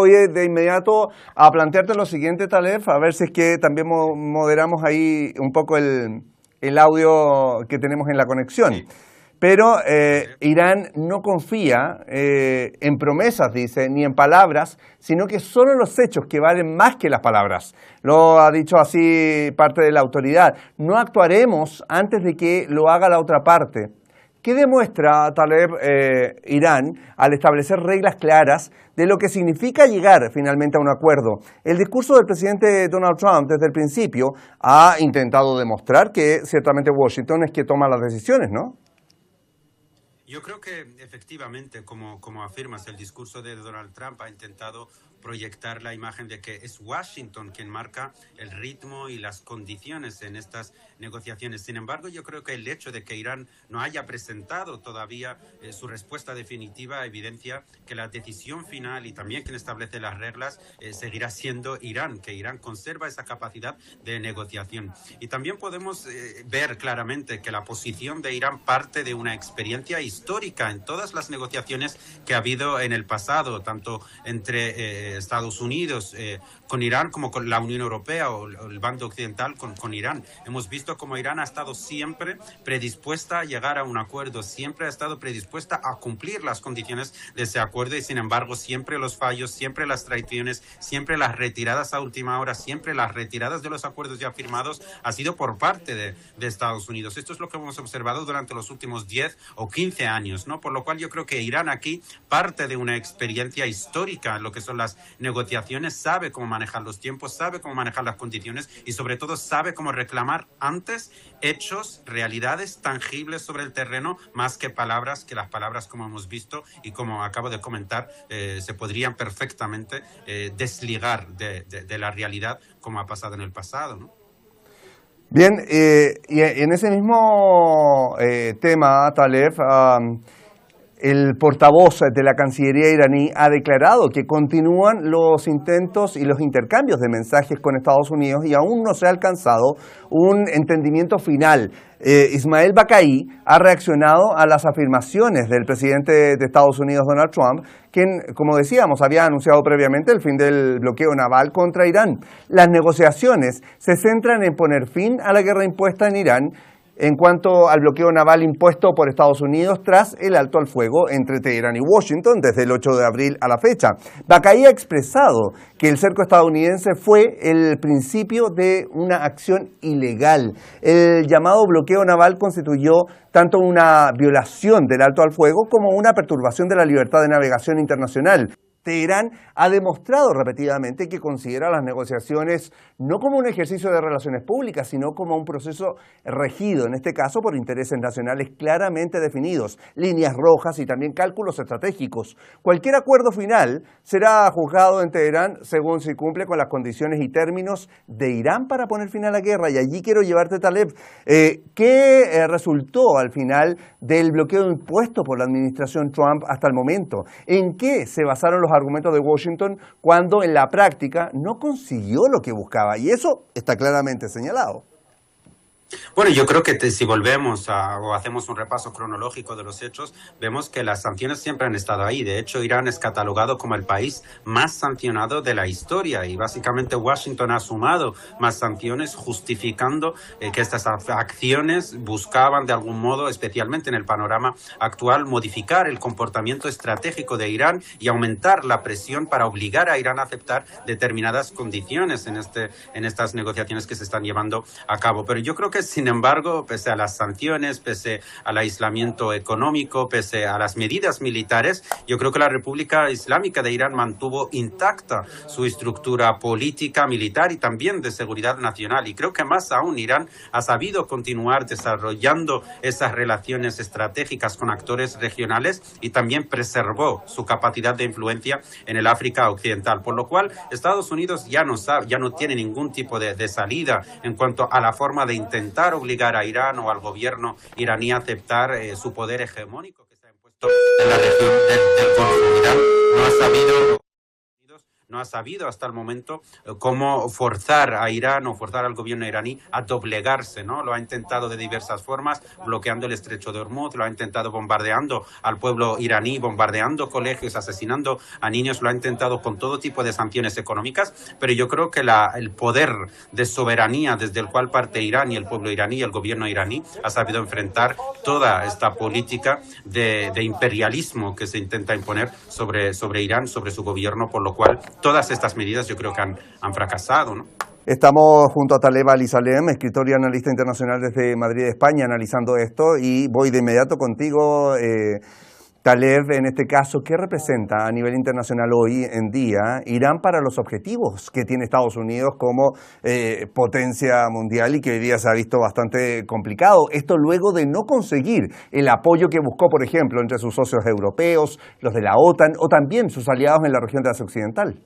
voy de inmediato a plantearte lo siguiente, Taleb, a ver si es que también moderamos ahí un poco el audio que tenemos en la conexión. Sí. Pero Irán no confía en promesas, dice, ni en palabras, sino que solo los hechos que valen más que las palabras. Lo ha dicho así parte de la autoridad. No actuaremos antes de que lo haga la otra parte. ¿Qué demuestra, Taleb, Irán al establecer reglas claras de lo que significa llegar finalmente a un acuerdo? El discurso del presidente Donald Trump desde el principio ha intentado demostrar que ciertamente Washington es quien toma las decisiones, ¿no? Yo creo que efectivamente, como afirmas, el discurso de Donald Trump ha intentado proyectar la imagen de que es Washington quien marca el ritmo y las condiciones en estas negociaciones. Sin embargo, yo creo que el hecho de que Irán no haya presentado todavía su respuesta definitiva evidencia que la decisión final y también quien establece las reglas seguirá siendo Irán, que Irán conserva esa capacidad de negociación. Y también podemos ver claramente que la posición de Irán parte de una experiencia histórica en todas las negociaciones que ha habido en el pasado, tanto entre Estados Unidos con Irán como con la Unión Europea o el bando occidental con Irán. Hemos visto cómo Irán ha estado siempre predispuesta a llegar a un acuerdo, siempre ha estado predispuesta a cumplir las condiciones de ese acuerdo y sin embargo siempre los fallos, siempre las traiciones, siempre las retiradas a última hora, siempre las retiradas de los acuerdos ya firmados ha sido por parte de Estados Unidos. Esto es lo que hemos observado durante los últimos 10 o 15 años, ¿no? Por lo cual yo creo que Irán aquí parte de una experiencia histórica en lo que son las negociaciones, sabe cómo manejar los tiempos, sabe cómo manejar las condiciones y sobre todo sabe cómo reclamar antes hechos, realidades tangibles sobre el terreno más que palabras, que las palabras como hemos visto y como acabo de comentar se podrían perfectamente desligar de la realidad como ha pasado en el pasado, ¿no? Bien, y en ese mismo tema, Taleb, el portavoz de la Cancillería iraní ha declarado que continúan los intentos y los intercambios de mensajes con Estados Unidos y aún no se ha alcanzado un entendimiento final. Ismail Baqai ha reaccionado a las afirmaciones del presidente de Estados Unidos, Donald Trump, quien, como decíamos, había anunciado previamente el fin del bloqueo naval contra Irán. Las negociaciones se centran en poner fin a la guerra impuesta en Irán en cuanto al bloqueo naval impuesto por Estados Unidos tras el alto al fuego entre Teherán y Washington desde el 8 de abril a la fecha. Baqai ha expresado que el cerco estadounidense fue el principio de una acción ilegal. El llamado bloqueo naval constituyó tanto una violación del alto al fuego como una perturbación de la libertad de navegación internacional. Teherán ha demostrado repetidamente que considera las negociaciones no como un ejercicio de relaciones públicas, sino como un proceso regido, en este caso por intereses nacionales claramente definidos, líneas rojas y también cálculos estratégicos. Cualquier acuerdo final será juzgado en Teherán según si cumple con las condiciones y términos de Irán para poner fin a la guerra. Y allí quiero llevarte, Taleb, ¿qué resultó al final del bloqueo impuesto por la administración Trump hasta el momento? ¿En qué se basaron los argumentos de Washington cuando en la práctica no consiguió lo que buscaba? Y eso está claramente señalado. Bueno, yo creo que si volvemos o hacemos un repaso cronológico de los hechos, vemos que las sanciones siempre han estado ahí. De hecho, Irán es catalogado como el país más sancionado de la historia y básicamente Washington ha sumado más sanciones justificando que estas acciones buscaban de algún modo, especialmente en el panorama actual, modificar el comportamiento estratégico de Irán y aumentar la presión para obligar a Irán a aceptar determinadas condiciones en estas negociaciones que se están llevando a cabo. Pero yo creo que sin embargo, pese a las sanciones, pese al aislamiento económico, pese a las medidas militares, yo creo que la República Islámica de Irán mantuvo intacta su estructura política, militar y también de seguridad nacional. Y creo que más aún Irán ha sabido continuar desarrollando esas relaciones estratégicas con actores regionales y también preservó su capacidad de influencia en el África Occidental. Por lo cual, Estados Unidos ya no tiene ningún tipo de salida en cuanto a la forma de intentar obligar a Irán o al gobierno iraní a aceptar su poder hegemónico que se ha impuesto en la región del Golfo. Irán no ha sabido no ha sabido hasta el momento cómo forzar a Irán o forzar al gobierno iraní a doblegarse, ¿no? Lo ha intentado de diversas formas, bloqueando el estrecho de Hormuz, lo ha intentado bombardeando al pueblo iraní, bombardeando colegios, asesinando a niños, lo ha intentado con todo tipo de sanciones económicas, pero yo creo que el poder de soberanía desde el cual parte Irán y el pueblo iraní, el gobierno iraní, ha sabido enfrentar toda esta política de imperialismo que se intenta imponer sobre Irán, sobre su gobierno, por lo cual todas estas medidas yo creo que han fracasado, ¿no? Estamos junto a Taleb Ali-Salem, escritor y analista internacional desde Madrid, España, analizando esto, y voy de inmediato contigo, Taleb, en este caso, ¿qué representa a nivel internacional hoy en día Irán para los objetivos que tiene Estados Unidos como potencia mundial y que hoy día se ha visto bastante complicado? Esto luego de no conseguir el apoyo que buscó, por ejemplo, entre sus socios europeos, los de la OTAN o también sus aliados en la región de Asia Occidental.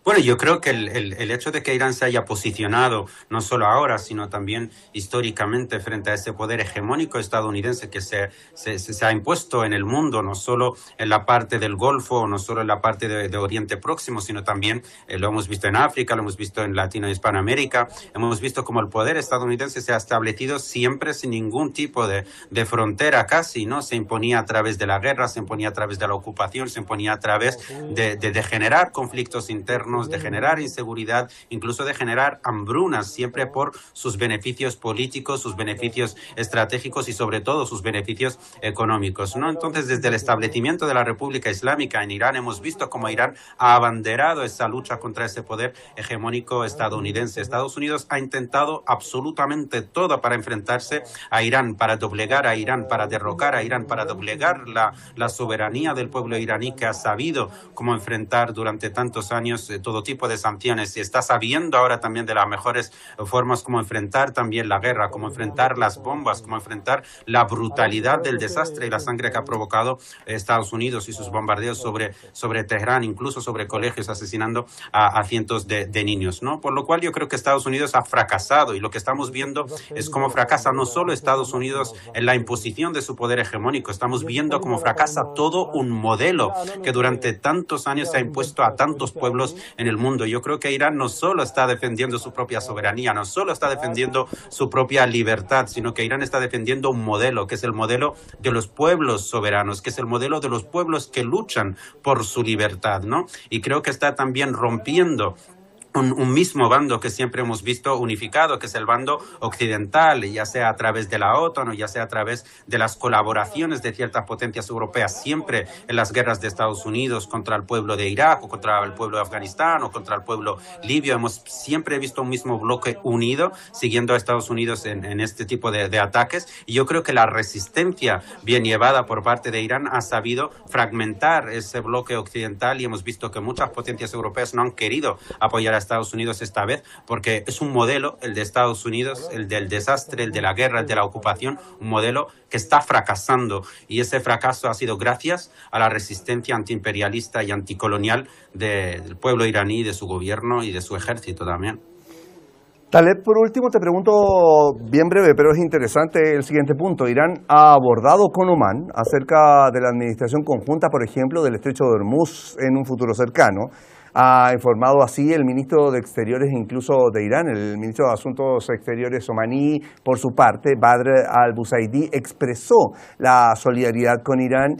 Bueno, yo creo que el hecho de que Irán se haya posicionado, no solo ahora, sino también históricamente frente a ese poder hegemónico estadounidense que se ha impuesto en el mundo, no solo en la parte del Golfo, no solo en la parte de Oriente Próximo, sino también lo hemos visto en África, lo hemos visto en Latino y Hispanoamérica, hemos visto cómo el poder estadounidense se ha establecido siempre sin ningún tipo de frontera casi, ¿no? Se imponía a través de la guerra, se imponía a través de la ocupación, se imponía a través de generar conflictos internos, de generar inseguridad, incluso de generar hambrunas, siempre por sus beneficios políticos, sus beneficios estratégicos y sobre todo sus beneficios económicos, ¿no? Entonces, desde el establecimiento de la República Islámica en Irán, hemos visto cómo Irán ha abanderado esa lucha contra ese poder hegemónico estadounidense. Estados Unidos ha intentado absolutamente todo para enfrentarse a Irán, para doblegar a Irán, para derrocar a Irán, para doblegar la soberanía del pueblo iraní, que ha sabido cómo enfrentar durante tantos años todo tipo de sanciones, y está sabiendo ahora también de las mejores formas como enfrentar también la guerra, como enfrentar las bombas, como enfrentar la brutalidad del desastre y la sangre que ha provocado Estados Unidos y sus bombardeos sobre Teherán, incluso sobre colegios, asesinando a cientos de niños, ¿no? Por lo cual yo creo que Estados Unidos ha fracasado, y lo que estamos viendo es cómo fracasa no solo Estados Unidos en la imposición de su poder hegemónico, estamos viendo cómo fracasa todo un modelo que durante tantos años se ha impuesto a tantos pueblos en el mundo. Yo creo que Irán no solo está defendiendo su propia soberanía, no solo está defendiendo su propia libertad, sino que Irán está defendiendo un modelo, que es el modelo de los pueblos soberanos, que es el modelo de los pueblos que luchan por su libertad, ¿no? Y creo que está también rompiendo un mismo bando que siempre hemos visto unificado, que es el bando occidental, ya sea a través de la OTAN o ya sea a través de las colaboraciones de ciertas potencias europeas, siempre en las guerras de Estados Unidos contra el pueblo de Irak o contra el pueblo de Afganistán o contra el pueblo libio. Hemos siempre visto un mismo bloque unido siguiendo a Estados Unidos en este tipo de ataques, y yo creo que la resistencia bien llevada por parte de Irán ha sabido fragmentar ese bloque occidental, y hemos visto que muchas potencias europeas no han querido apoyar a Estados Unidos esta vez, porque es un modelo, el de Estados Unidos, el del desastre, el de la guerra, el de la ocupación, un modelo que está fracasando, y ese fracaso ha sido gracias a la resistencia antiimperialista y anticolonial del pueblo iraní, de su gobierno y de su ejército también. Taleb, por último te pregunto, bien breve, pero es interesante el siguiente punto. Irán ha abordado con Omán acerca de la administración conjunta, por ejemplo, del estrecho de Hormuz en un futuro cercano. Ha informado así el ministro de Exteriores incluso de Irán. El ministro de Asuntos Exteriores omaní, por su parte, Badr al-Busaidi, expresó la solidaridad con Irán,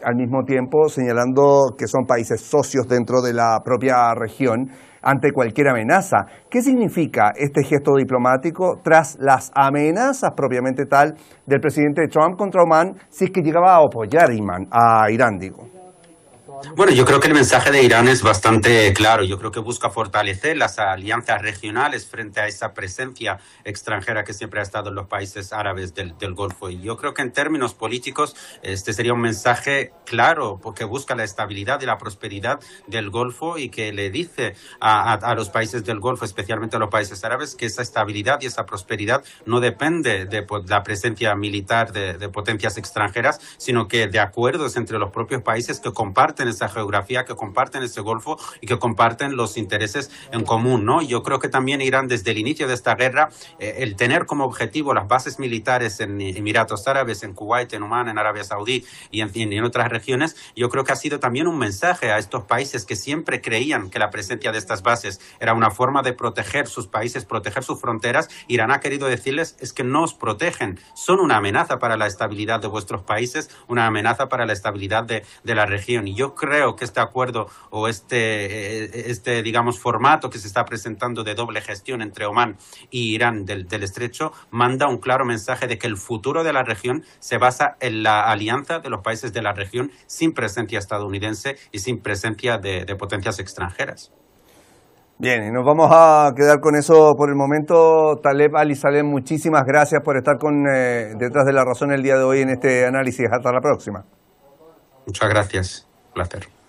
al mismo tiempo señalando que son países socios dentro de la propia región ante cualquier amenaza. ¿Qué significa este gesto diplomático tras las amenazas propiamente tal del presidente Trump contra Omán, si es que llegaba a apoyar a Irán, digo? Bueno, yo creo que el mensaje de Irán es bastante claro. Yo creo que busca fortalecer las alianzas regionales frente a esa presencia extranjera que siempre ha estado en los países árabes del Golfo. Y yo creo que en términos políticos este sería un mensaje claro, porque busca la estabilidad y la prosperidad del Golfo, y que le dice a los países del Golfo, especialmente a los países árabes, que esa estabilidad y esa prosperidad no depende de la presencia militar de potencias extranjeras, sino que de acuerdos entre los propios países que comparten esa geografía, que comparten ese golfo y que comparten los intereses en común, ¿no? Yo creo que también Irán, desde el inicio de esta guerra, el tener como objetivo las bases militares en Emiratos Árabes, en Kuwait, en Omán, en Arabia Saudí y en otras regiones, yo creo que ha sido también un mensaje a estos países que siempre creían que la presencia de estas bases era una forma de proteger sus países, proteger sus fronteras. Irán ha querido decirles, es que no os protegen, son una amenaza para la estabilidad de vuestros países, una amenaza para la estabilidad de la región. Y yo creo que este acuerdo o digamos, formato que se está presentando de doble gestión entre Omán y Irán del Estrecho manda un claro mensaje de que el futuro de la región se basa en la alianza de los países de la región sin presencia estadounidense y sin presencia de potencias extranjeras. Bien, y nos vamos a quedar con eso por el momento. Taleb Ali-Salem, muchísimas gracias por estar detrás de la razón el día de hoy en este análisis. Hasta la próxima. Muchas gracias. Placer.